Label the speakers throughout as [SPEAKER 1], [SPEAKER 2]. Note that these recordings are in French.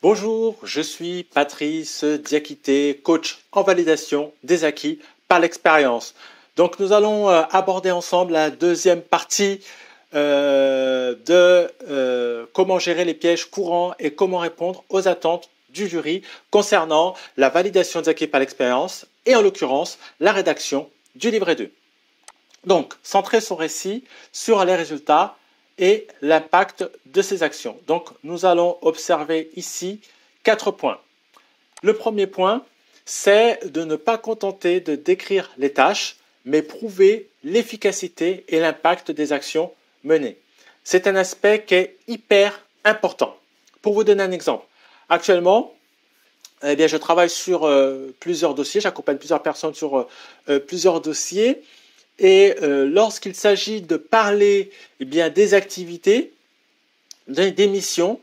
[SPEAKER 1] Bonjour, je suis Patrice Diakité, coach en validation des acquis par l'expérience. Donc nous allons aborder ensemble la deuxième partie de comment gérer les pièges courants et comment répondre aux attentes du jury concernant la validation des acquis par l'expérience et en l'occurrence la rédaction du livret 2. Donc, centrer son récit sur les résultats et l'impact de ses actions. Donc, nous allons observer ici 4 points. Le premier point, c'est de ne pas contenter de décrire les tâches, mais prouver l'efficacité et l'impact des actions menées. C'est un aspect qui est hyper important. Pour vous donner un exemple, actuellement, je travaille sur plusieurs dossiers, j'accompagne plusieurs personnes sur plusieurs dossiers. Et lorsqu'il s'agit de parler des activités, des missions,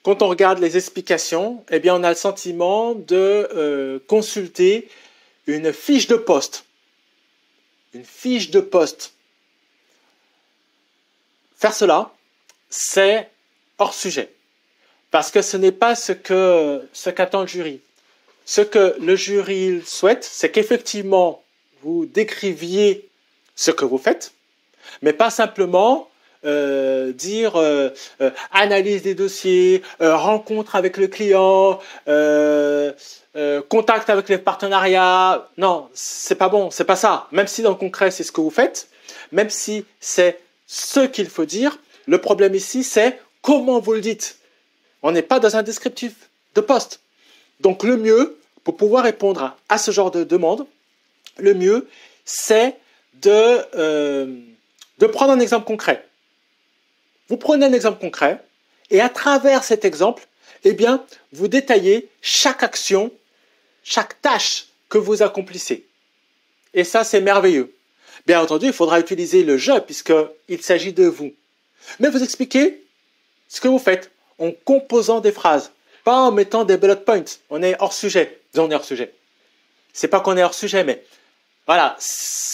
[SPEAKER 1] quand on regarde les explications, on a le sentiment de consulter une fiche de poste. Une fiche de poste. Faire cela, c'est hors sujet. Parce que ce n'est pas ce qu'attend le jury. Ce que le jury souhaite, c'est qu'effectivement, vous décriviez ce que vous faites, mais pas simplement dire analyse des dossiers, rencontre avec le client, contact avec les partenariats. Non, c'est pas bon, c'est pas ça. Même si dans le concret c'est ce que vous faites, même si c'est ce qu'il faut dire, le problème ici c'est comment vous le dites. On n'est pas dans un descriptif de poste. Donc le mieux, pour pouvoir répondre à ce genre de demande, le mieux, c'est de prendre un exemple concret. Vous prenez un exemple concret et à travers cet exemple, vous détaillez chaque action, chaque tâche que vous accomplissez. Et ça, c'est merveilleux. Bien entendu, il faudra utiliser le « je » puisqu'il s'agit de vous. Mais vous expliquez ce que vous faites en composant des phrases, pas en mettant des bullet points. On est hors sujet. On est hors sujet. C'est pas qu'on est hors sujet, mais voilà,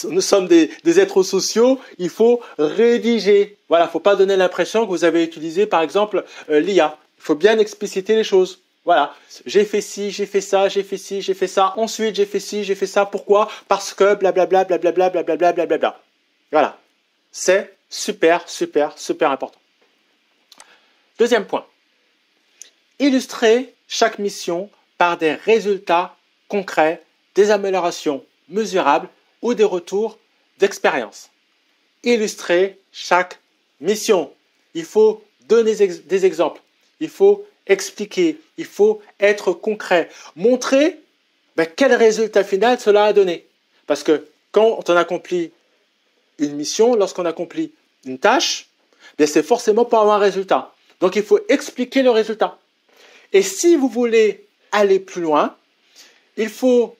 [SPEAKER 1] nous sommes des êtres sociaux, il faut rédiger. Voilà, il ne faut pas donner l'impression que vous avez utilisé, par exemple, l'IA. Il faut bien expliciter les choses. Voilà, j'ai fait ci, j'ai fait ça, j'ai fait ci, j'ai fait ça. Ensuite, j'ai fait ci, j'ai fait ça. Pourquoi? Parce que blablabla, blablabla, blablabla, blablabla. Voilà, c'est super, super, super important. Deuxième point. Illustrer chaque mission par des résultats concrets, des améliorations mesurables ou des retours d'expérience. Illustrer chaque mission. Il faut donner des exemples. Il faut expliquer. Il faut être concret. Montrer quel résultat final cela a donné. Parce que quand on accomplit une mission, lorsqu'on accomplit une tâche, c'est forcément pour avoir un résultat. Donc il faut expliquer le résultat. Et si vous voulez aller plus loin, il faut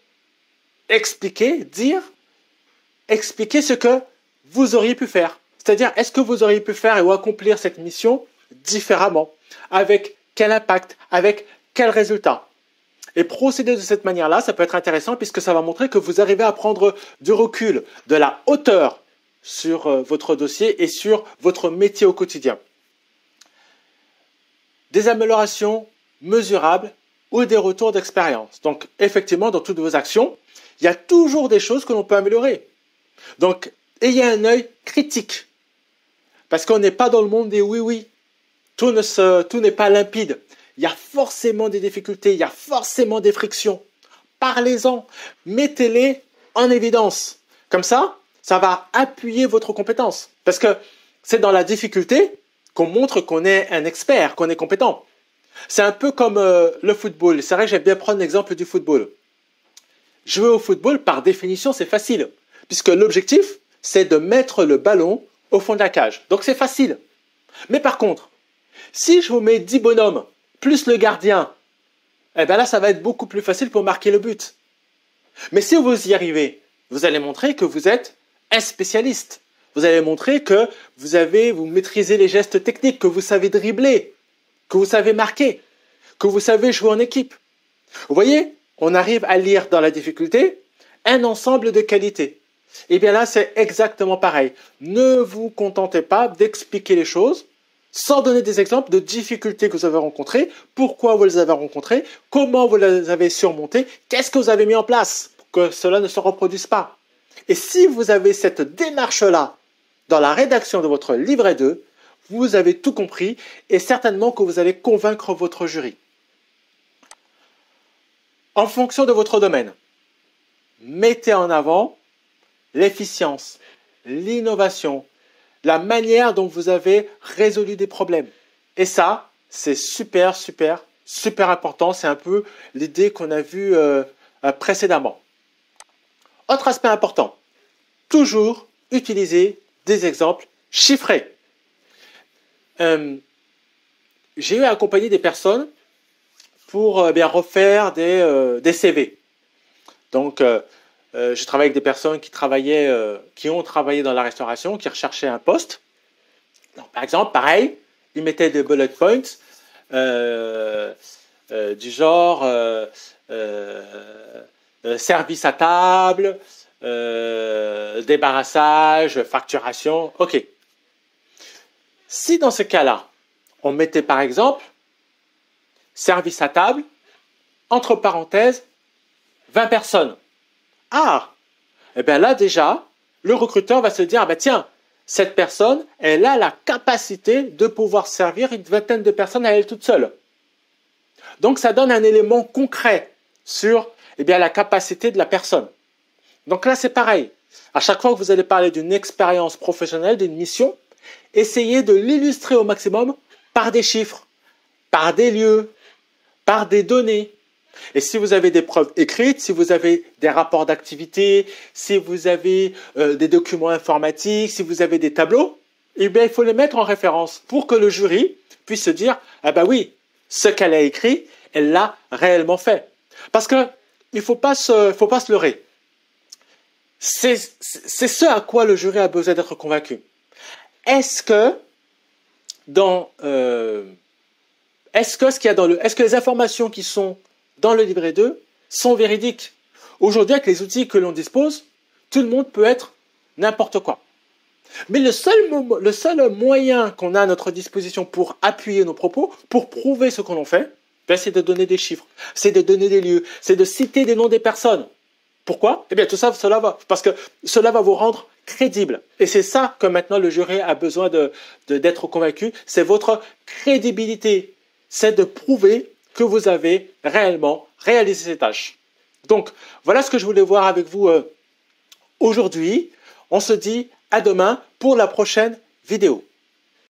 [SPEAKER 1] expliquer ce que vous auriez pu faire. C'est-à-dire, est-ce que vous auriez pu faire ou accomplir cette mission différemment? Avec quel impact? Avec quel résultat? Et procéder de cette manière-là, ça peut être intéressant puisque ça va montrer que vous arrivez à prendre du recul, de la hauteur sur votre dossier et sur votre métier au quotidien. Des améliorations mesurables ou des retours d'expérience. Donc, effectivement, dans toutes vos actions, il y a toujours des choses que l'on peut améliorer. Donc, ayez un œil critique. Parce qu'on n'est pas dans le monde des oui-oui. Tout n'est pas limpide. Il y a forcément des difficultés, il y a forcément des frictions. Parlez-en, mettez-les en évidence. Comme ça, ça va appuyer votre compétence. Parce que c'est dans la difficulté qu'on montre qu'on est un expert, qu'on est compétent. C'est un peu comme le football. C'est vrai que j'aime bien prendre l'exemple du football. Jouer au football, par définition, c'est facile. Puisque l'objectif, c'est de mettre le ballon au fond de la cage. Donc c'est facile. Mais par contre, si je vous mets 10 bonhommes, plus le gardien, là, ça va être beaucoup plus facile pour marquer le but. Mais si vous y arrivez, vous allez montrer que vous êtes un spécialiste. Vous allez montrer que vous maîtrisez les gestes techniques, que vous savez dribbler, que vous savez marquer, que vous savez jouer en équipe. Vous voyez, on arrive à lire dans la difficulté un ensemble de qualités. Et bien là, c'est exactement pareil. Ne vous contentez pas d'expliquer les choses, sans donner des exemples de difficultés que vous avez rencontrées, pourquoi vous les avez rencontrées, comment vous les avez surmontées, qu'est-ce que vous avez mis en place pour que cela ne se reproduise pas. Et si vous avez cette démarche-là dans la rédaction de votre livret 2, vous avez tout compris et certainement que vous allez convaincre votre jury. En fonction de votre domaine, mettez en avant l'efficience, l'innovation, la manière dont vous avez résolu des problèmes. Et ça, c'est super important. C'est un peu l'idée qu'on a vue précédemment. Autre aspect important, toujours utiliser des exemples chiffrés. J'ai eu à accompagner des personnes pour refaire des CV. Donc, je travaille avec des personnes qui ont travaillé dans la restauration, qui recherchaient un poste. Donc, par exemple, pareil, ils mettaient des bullet points du genre service à table, débarrassage, facturation. OK. Si dans ce cas-là, on mettait par exemple service à table, entre parenthèses, 20 personnes. Ah, et bien là déjà, le recruteur va se dire, ah ben tiens, cette personne, elle a la capacité de pouvoir servir une vingtaine de personnes à elle toute seule. Donc ça donne un élément concret sur la capacité de la personne. Donc là c'est pareil. À chaque fois que vous allez parler d'une expérience professionnelle, d'une mission, essayez de l'illustrer au maximum par des chiffres, par des lieux, par des données. Et si vous avez des preuves écrites, si vous avez des rapports d'activité, si vous avez des documents informatiques, si vous avez des tableaux, il faut les mettre en référence pour que le jury puisse se dire « Ah ben oui, ce qu'elle a écrit, elle l'a réellement fait. » Parce qu'il ne faut pas se leurrer. C'est ce à quoi le jury a besoin d'être convaincu. Est-ce que les informations qui sont dans le livret 2 sont véridiques? Aujourd'hui, avec les outils que l'on dispose, tout le monde peut être n'importe quoi. Mais le seul moyen qu'on a à notre disposition pour appuyer nos propos, pour prouver ce que l'on fait, c'est de donner des chiffres, c'est de donner des lieux, c'est de citer des noms des personnes. Pourquoi? Tout ça, parce que cela va vous rendre crédible. Et c'est ça que maintenant le jury a besoin d'être convaincu. C'est votre crédibilité. C'est de prouver que vous avez réellement réalisé ces tâches. Donc, voilà ce que je voulais voir avec vous aujourd'hui. On se dit à demain pour la prochaine vidéo.